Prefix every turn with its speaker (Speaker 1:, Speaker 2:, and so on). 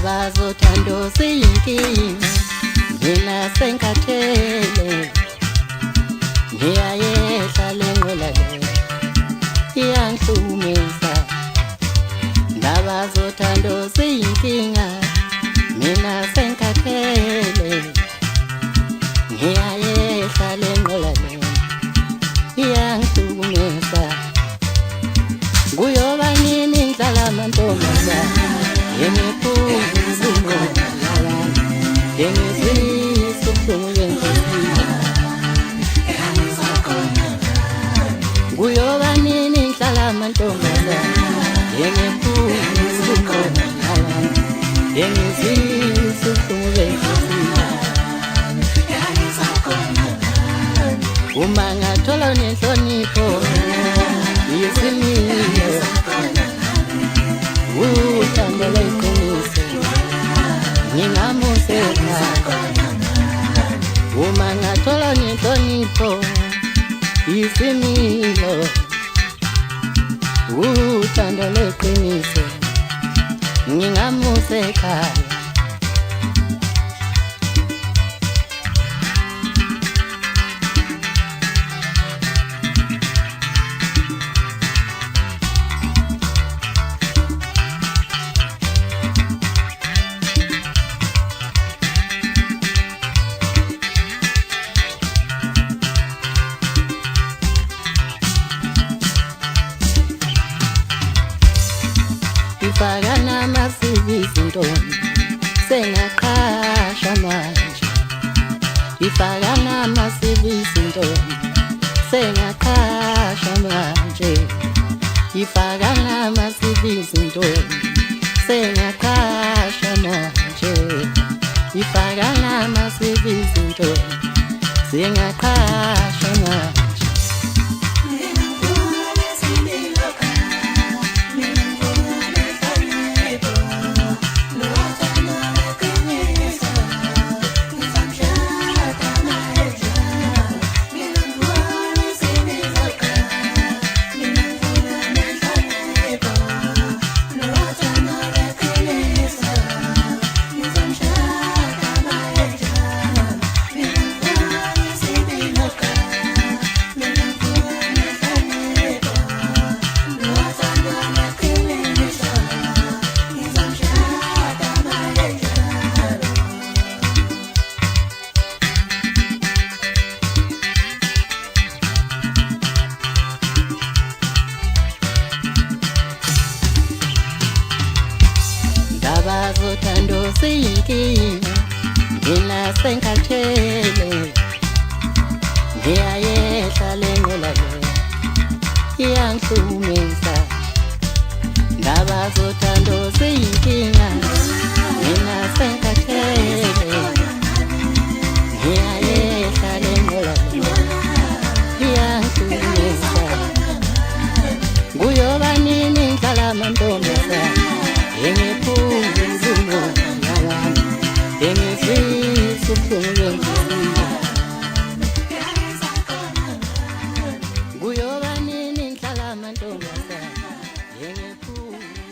Speaker 1: Abazothando siyinkinga mina senkathele ngiyayehla lenqola le iyangihlumisa. Abazothando siyinkinga mina senkathele ngiyayehla lenqola le iyangihlumisa. Kuyoba nini ngihlala amantombazane yemiphuzulu yengizwisa ubuhlungu benhliziyo. Kuyoba nini ngihlala amantombazane yemiphuzulu yengizwisa ubuhlungu benhliziyo. Uma ngathola unenhlonipho yisimilo uthando lweqiniso ngingamuseka. Uma ngathola nenhlonipho yisimilo uthando lweqiniso ngingamuseka. Ifaka namasivisi ntombi sengaqasha manje. Ifaka namasivisi ntombi sengaqasha manje. Ifaka namasivisi ntombi sengaqasha manje. Ifaka namasivisi ntombi sengaqasha manje. Abazothando siyinkinga mina senkathele ngiyayehla lenqola le iyangihlumisa. Abazothando siyinkinga mina senkathele ngiyayehla lenqola le iyangihlumisa. Kuyoba nini ngihlala amantombazane yemiphuzulu yengizwisa ubuhlungu benhliziyo. Kuyoba nini ngihlala amantombazane yemiphuzulu